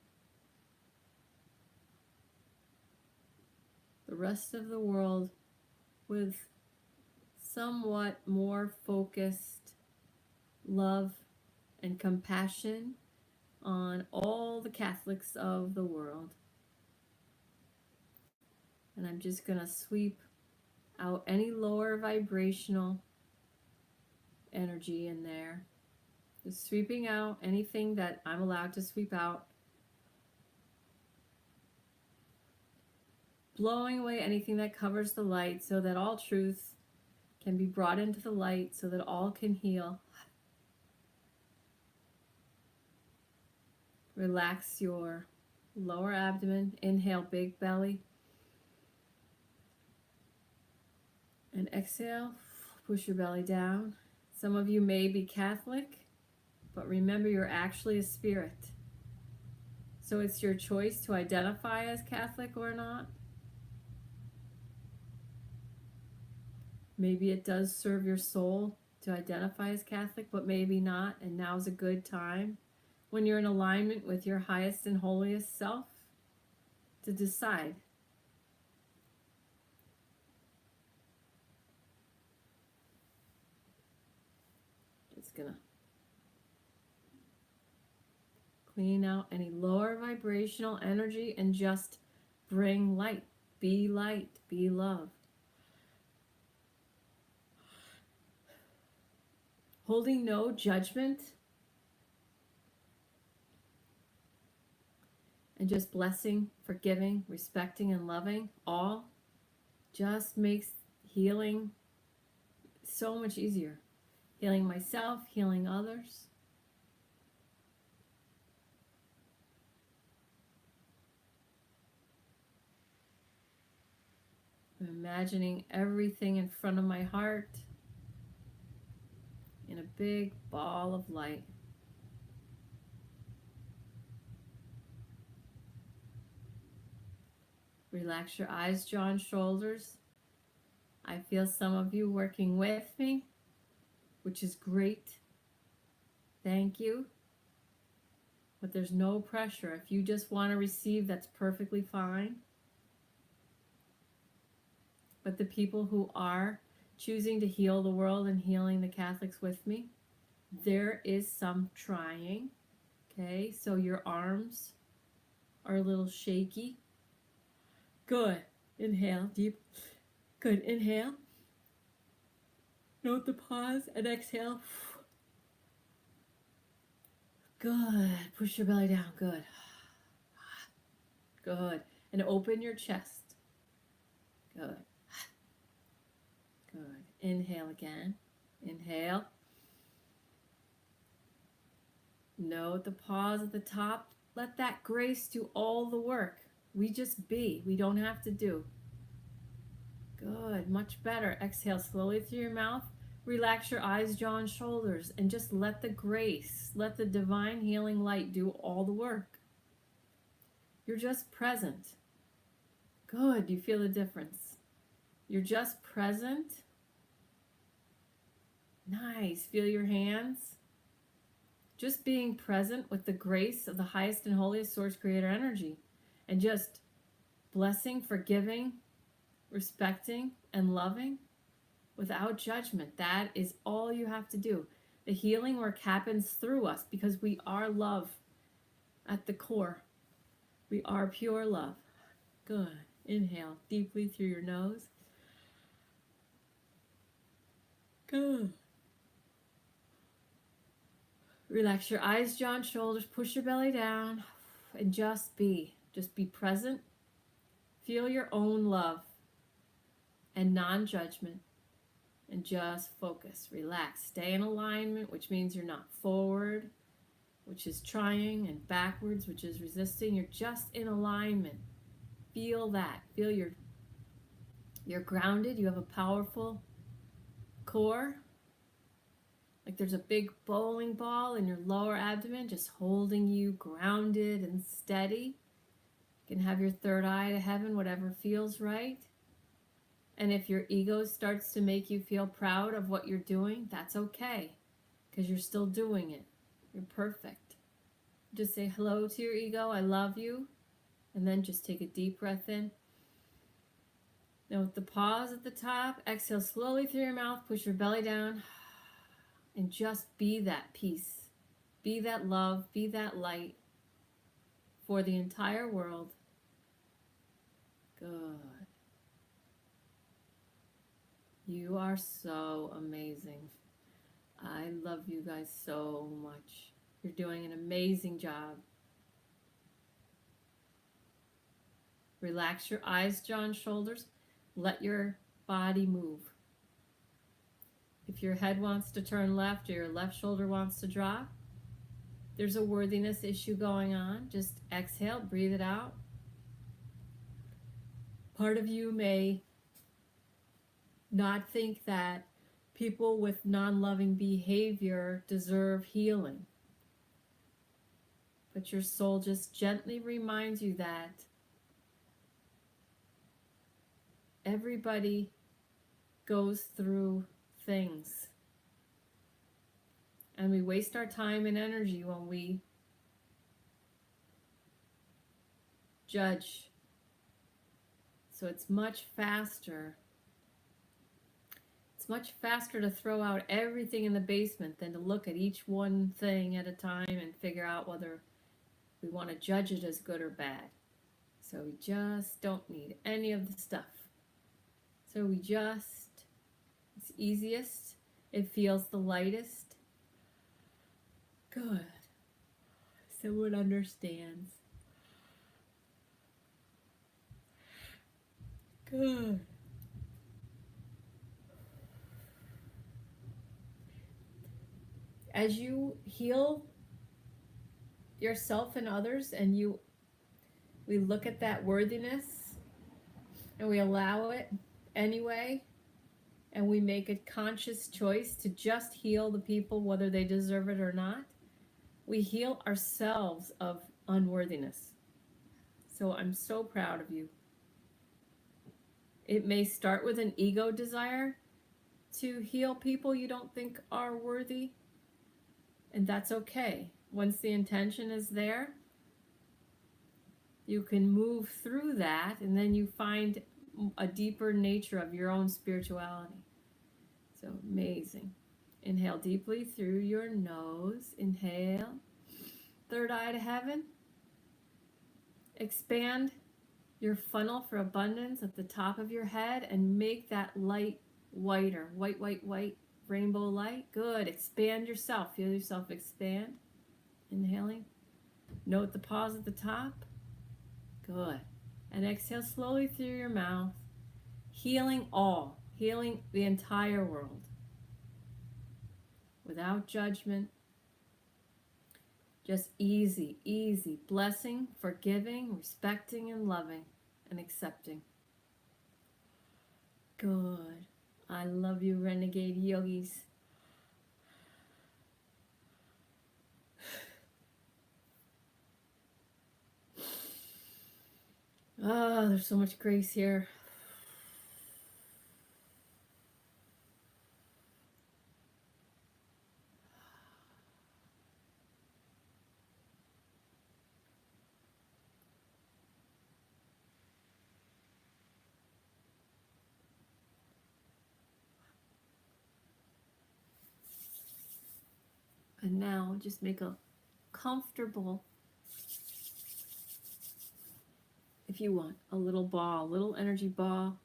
the rest of the world with somewhat more focused love and compassion on all the Catholics of the world. And I'm just going to sweep out any lower vibrational energy in there. Just sweeping out anything that I'm allowed to sweep out. Blowing away anything that covers the light so that all truth can be brought into the light so that all can heal. Relax your lower abdomen. Inhale, big belly. And exhale, push your belly down. Some of you may be Catholic, but remember you're actually a spirit. So it's your choice to identify as Catholic or not. Maybe it does serve your soul to identify as Catholic, but maybe not, and now's a good time when you're in alignment with your highest and holiest self to decide. Just gonna clean out any lower vibrational energy and just bring light, be love. Holding no judgment and just blessing, forgiving, respecting, and loving all just makes healing so much easier. Healing myself, healing others. I'm imagining everything in front of my heart in a big ball of light. Relax your eyes, jaw, and shoulders. I feel some of you working with me, which is great. Thank you. But there's no pressure. If you just want to receive, that's perfectly fine. But the people who are choosing to heal the world and healing the Catholics with me, there is some trying. Okay, so your arms are a little shaky. Good. Inhale, deep. Good. Inhale. Note the pause and exhale. Good. Push your belly down. Good. Good. And open your chest. Good. Good. Inhale again. Inhale. Note the pause at the top. Let that grace do all the work. We just be. We don't have to do. Good. Much better. Exhale slowly through your mouth. Relax your eyes, jaw, and shoulders, and just let the grace, let the divine healing light do all the work. You're just present. Good. You feel the difference. You're just present. Nice. Feel your hands. Just being present with the grace of the highest and holiest source creator energy, and just blessing, forgiving, respecting, and loving without judgment. That is all you have to do. The healing work happens through us because we are love at the core. We are pure love. Good. Inhale deeply through your nose. Good. Relax your eyes, jaw, and shoulders. Push your belly down and just be. Just be present. Feel your own love and non-judgment. And just focus, relax, stay in alignment, which means you're not forward, which is trying, and backwards, which is resisting. You're just in alignment. Feel that. Feel you're grounded. You have a powerful core. Like there's a big bowling ball in your lower abdomen just holding you grounded and steady. You can have your third eye to heaven, whatever feels right. And if your ego starts to make you feel proud of what you're doing, that's okay, because you're still doing it. You're perfect. Just say hello to your ego, I love you, and then just take a deep breath in. Now with the pause at the top, exhale slowly through your mouth, push your belly down, and just be that peace. Be that love, be that light for the entire world. Good. You are so amazing. I love you guys so much. You're doing an amazing job. Relax your eyes, jaw, and shoulders. Let your body move. If your head wants to turn left or your left shoulder wants to drop, there's a worthiness issue going on. Just exhale, breathe it out. Part of you may not think that people with non-loving behavior deserve healing. But your soul just gently reminds you that everybody goes through things. And we waste our time and energy when we judge. So it's much faster to throw out everything in the basement than to look at each one thing at a time and figure out whether we want to judge it as good or bad. So we just don't need any of the stuff. So it's easiest, it feels the lightest. Good. Someone understands. Good. As you heal yourself and others, and we look at that worthiness and we allow it, anyway, and we make a conscious choice to just heal the people whether they deserve it or not, we heal ourselves of unworthiness. So I'm so proud of you. It may start with an ego desire to heal people you don't think are worthy, and that's okay. Once the intention is there, you can move through that, and then you find a deeper nature of your own spirituality. So amazing. Inhale deeply through your nose. Inhale. Third eye to heaven. Expand your funnel for abundance at the top of your head and make that light whiter. White, white, white, rainbow light. Good. Expand yourself. Feel yourself expand. Inhaling. Note the pause at the top. Good. And exhale slowly through your mouth. Healing all. Healing the entire world. Without judgment. Just easy, easy. Blessing, forgiving, respecting, and loving, and accepting. Good. I love you, renegade yogis. Oh, there's so much grace here. And now just make a comfortable, if you want, a little ball, a little energy ball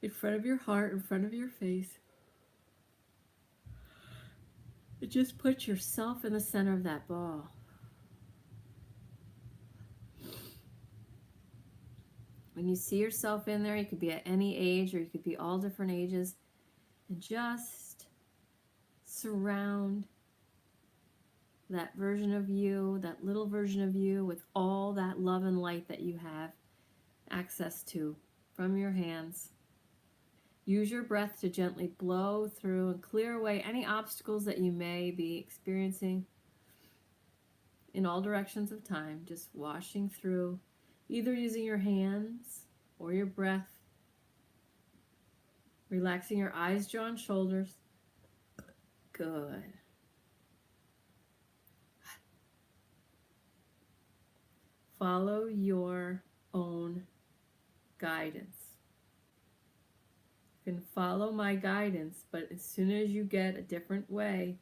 in front of your heart, in front of your face. And just put yourself in the center of that ball. When you see yourself in there, you could be at any age or you could be all different ages, and just surround that version of you, that little version of you, with all that love and light that you have access to from your hands. Use your breath to gently blow through and clear away any obstacles that you may be experiencing in all directions of time, just washing through, either using your hands or your breath, relaxing your eyes, jaw, and shoulders. Good. Follow your own guidance. You can follow my guidance, but as soon as you get a different way,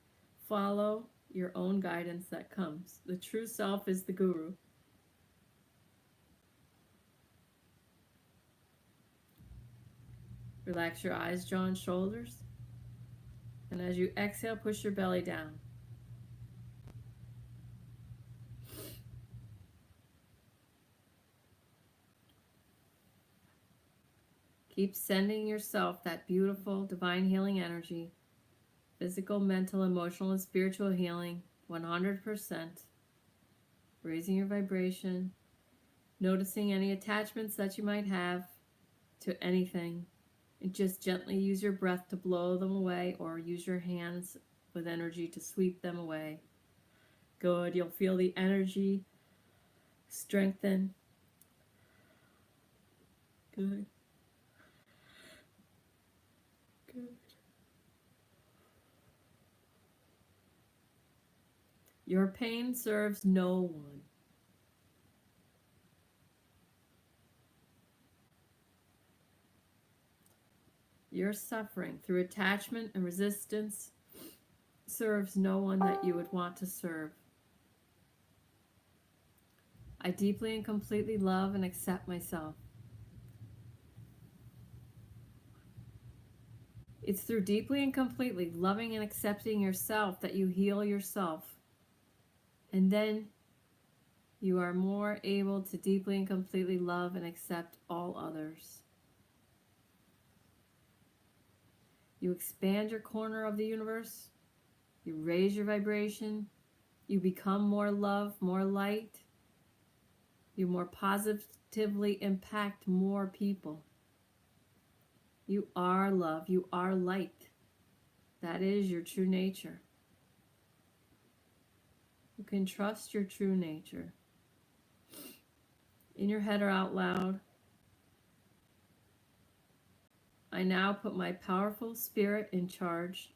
follow your own guidance that comes. The true self is the guru. Relax your eyes, jaw, and shoulders. And as you exhale, push your belly down. Keep sending yourself that beautiful divine healing energy, physical, mental, emotional, and spiritual healing, 100%. Raising your vibration, noticing any attachments that you might have to anything, and just gently use your breath to blow them away, or use your hands with energy to sweep them away. Good. You'll feel the energy strengthen. Good. Good. Your pain serves no one. Your suffering through attachment and resistance serves no one that you would want to serve. I deeply and completely love and accept myself. It's through deeply and completely loving and accepting yourself that you heal yourself. And then you are more able to deeply and completely love and accept all others. You expand your corner of the universe. You raise your vibration. You become more love, more light. You more positively impact more people. You are love. You are light. That is your true nature. You can trust your true nature. In your head or out loud, I now put my powerful spirit in charge.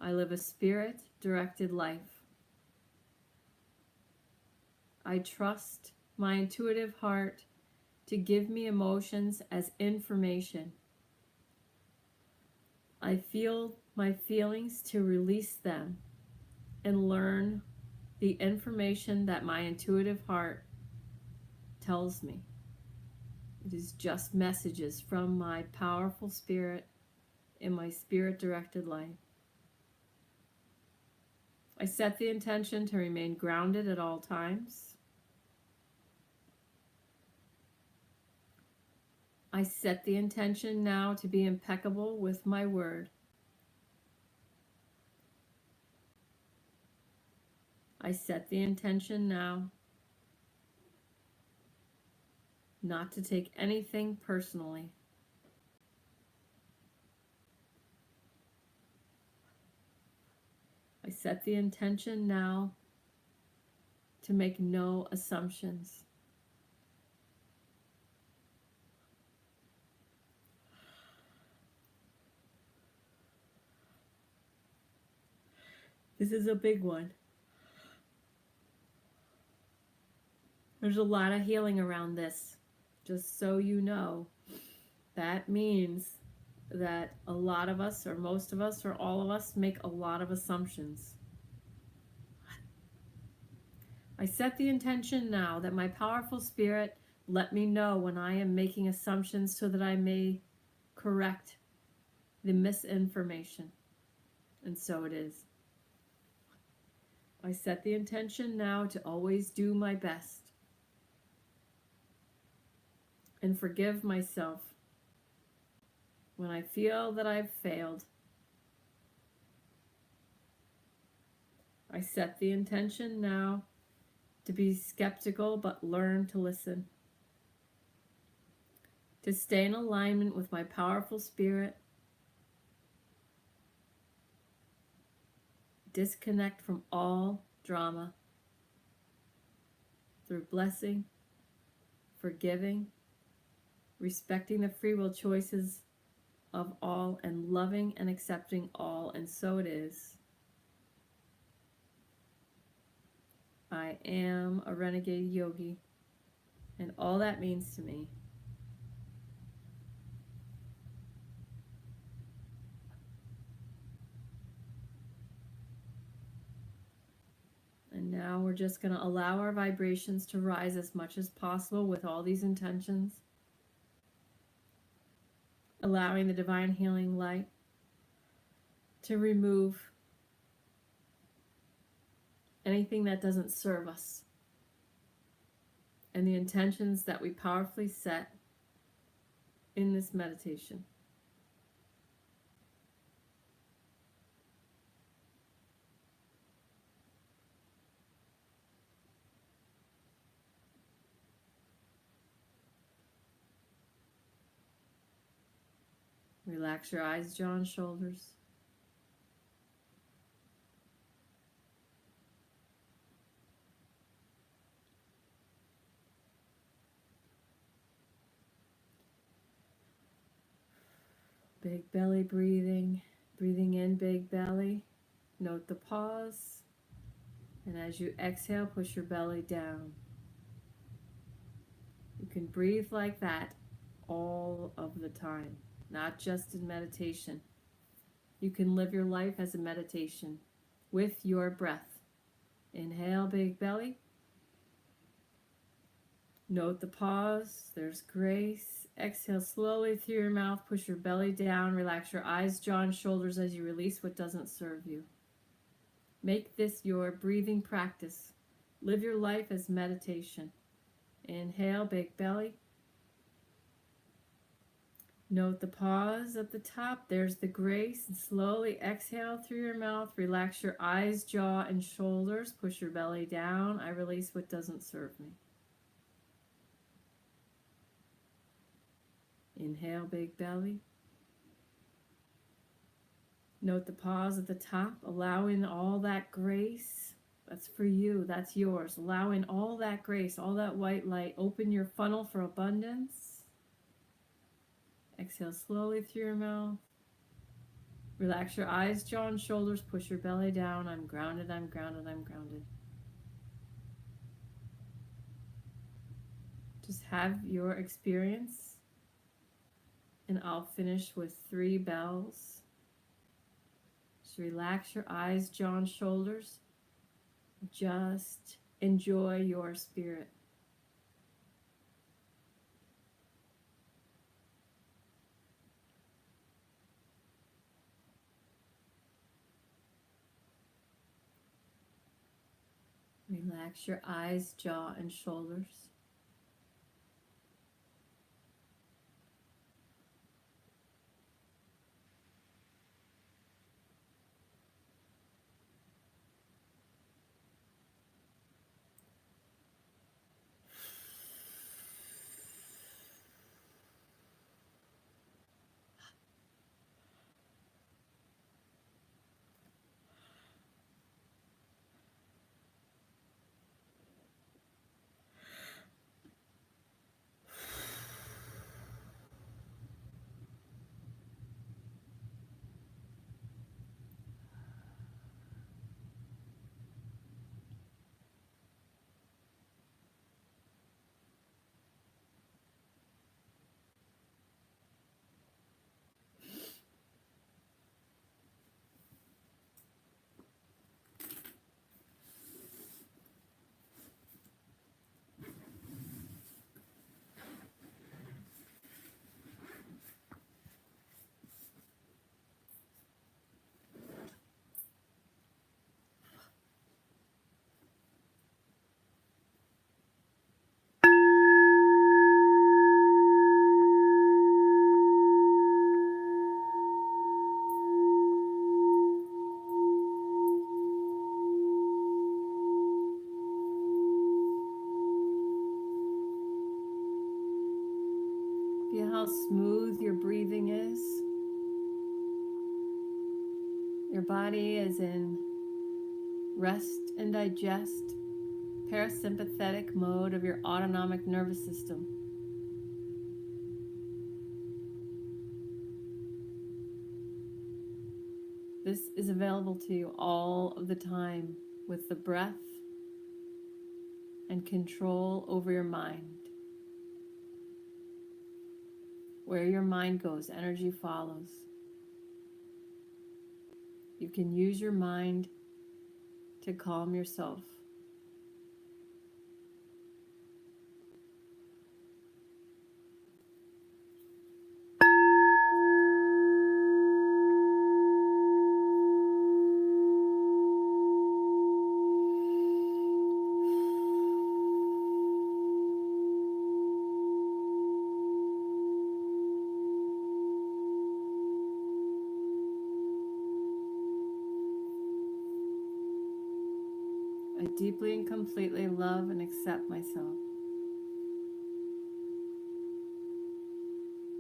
I live a spirit-directed life. I trust my intuitive heart to give me emotions as information. I feel my feelings to release them and learn the information that my intuitive heart tells me. It is just messages from my powerful spirit in my spirit-directed life. I set the intention to remain grounded at all times. I set the intention now to be impeccable with my word. I set the intention now not to take anything personally. I set the intention now to make no assumptions. This is a big one. There's a lot of healing around this. Just so you know, that means that a lot of us, or most of us, or all of us, make a lot of assumptions. I set the intention now that my powerful spirit let me know when I am making assumptions so that I may correct the misinformation. And so it is. I set the intention now to always do my best and forgive myself when I feel that I've failed. I set the intention now to be skeptical but learn to listen, to stay in alignment with my powerful spirit, disconnect from all drama through blessing, forgiving, respecting the free will choices of all, and loving and accepting all, and so it is. I am a renegade yogi, and all that means to me. And now we're just going to allow our vibrations to rise as much as possible with all these intentions, allowing the divine healing light to remove anything that doesn't serve us, and the intentions that we powerfully set in this meditation. Relax your eyes, jaw, and shoulders. Big belly breathing. Breathing in, big belly. Note the pause. And as you exhale, push your belly down. You can breathe like that all of the time, not just in meditation. You can live your life as a meditation with your breath. Inhale, big belly. Note the pause. There's grace. Exhale slowly through your mouth. Push your belly down. Relax your eyes, jaw, and shoulders as you release what doesn't serve you. Make this your breathing practice. Live your life as meditation. Inhale, big belly. Note the pause at the top. There's the grace. And slowly exhale through your mouth. Relax your eyes, jaw, and shoulders. Push your belly down. I release what doesn't serve me. Inhale, big belly. Note the pause at the top, allowing all that grace. That's for you, that's yours. Allowing all that grace, all that white light. Open your funnel for abundance. Exhale slowly through your mouth. Relax your eyes, jaw, and shoulders. Push your belly down. I'm grounded, I'm grounded, I'm grounded. Just have your experience, and I'll finish with 3 bells. Just relax your eyes, jaw, and shoulders. Just enjoy your spirit. Relax your eyes, jaw, and shoulders. Feel how smooth your breathing is. Your body is in rest and digest, parasympathetic mode of your autonomic nervous system. This is available to you all of the time with the breath and control over your mind. Where your mind goes, energy follows. You can use your mind to calm yourself. I deeply and completely love and accept myself.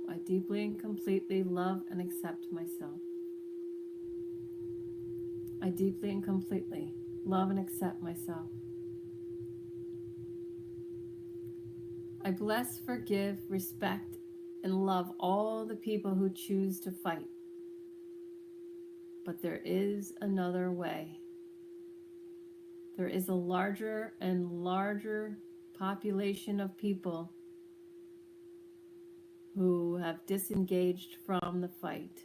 I deeply and completely love and accept myself. I deeply and completely love and accept myself. I bless, forgive, respect, and love all the people who choose to fight. But there is another way. There is a larger and larger population of people who have disengaged from the fight.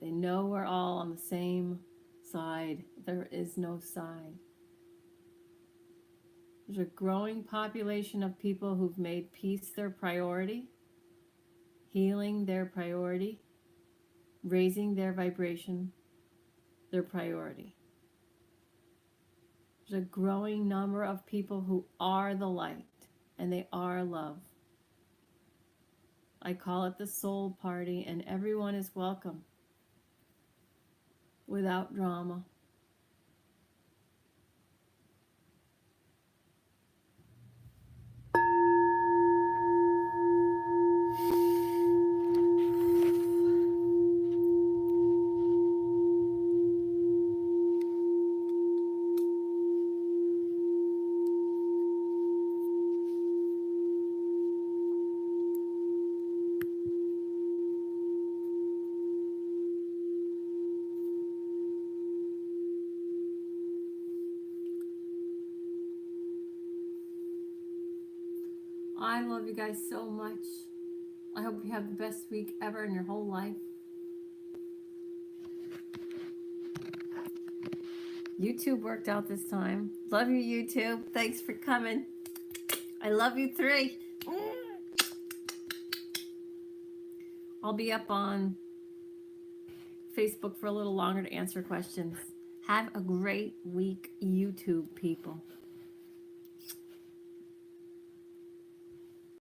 They know we're all on the same side. There is no side. There's a growing population of people who've made peace their priority, healing their priority, raising their vibration their priority. There's a growing number of people who are the light and they are love. I call it the soul party, and everyone is welcome without drama. I love you guys so much. I hope you have the best week ever in your whole life. YouTube worked out this time. Love you, YouTube. Thanks for coming. I love you 3. I'll be up on Facebook for a little longer to answer questions. Have a great week, YouTube people.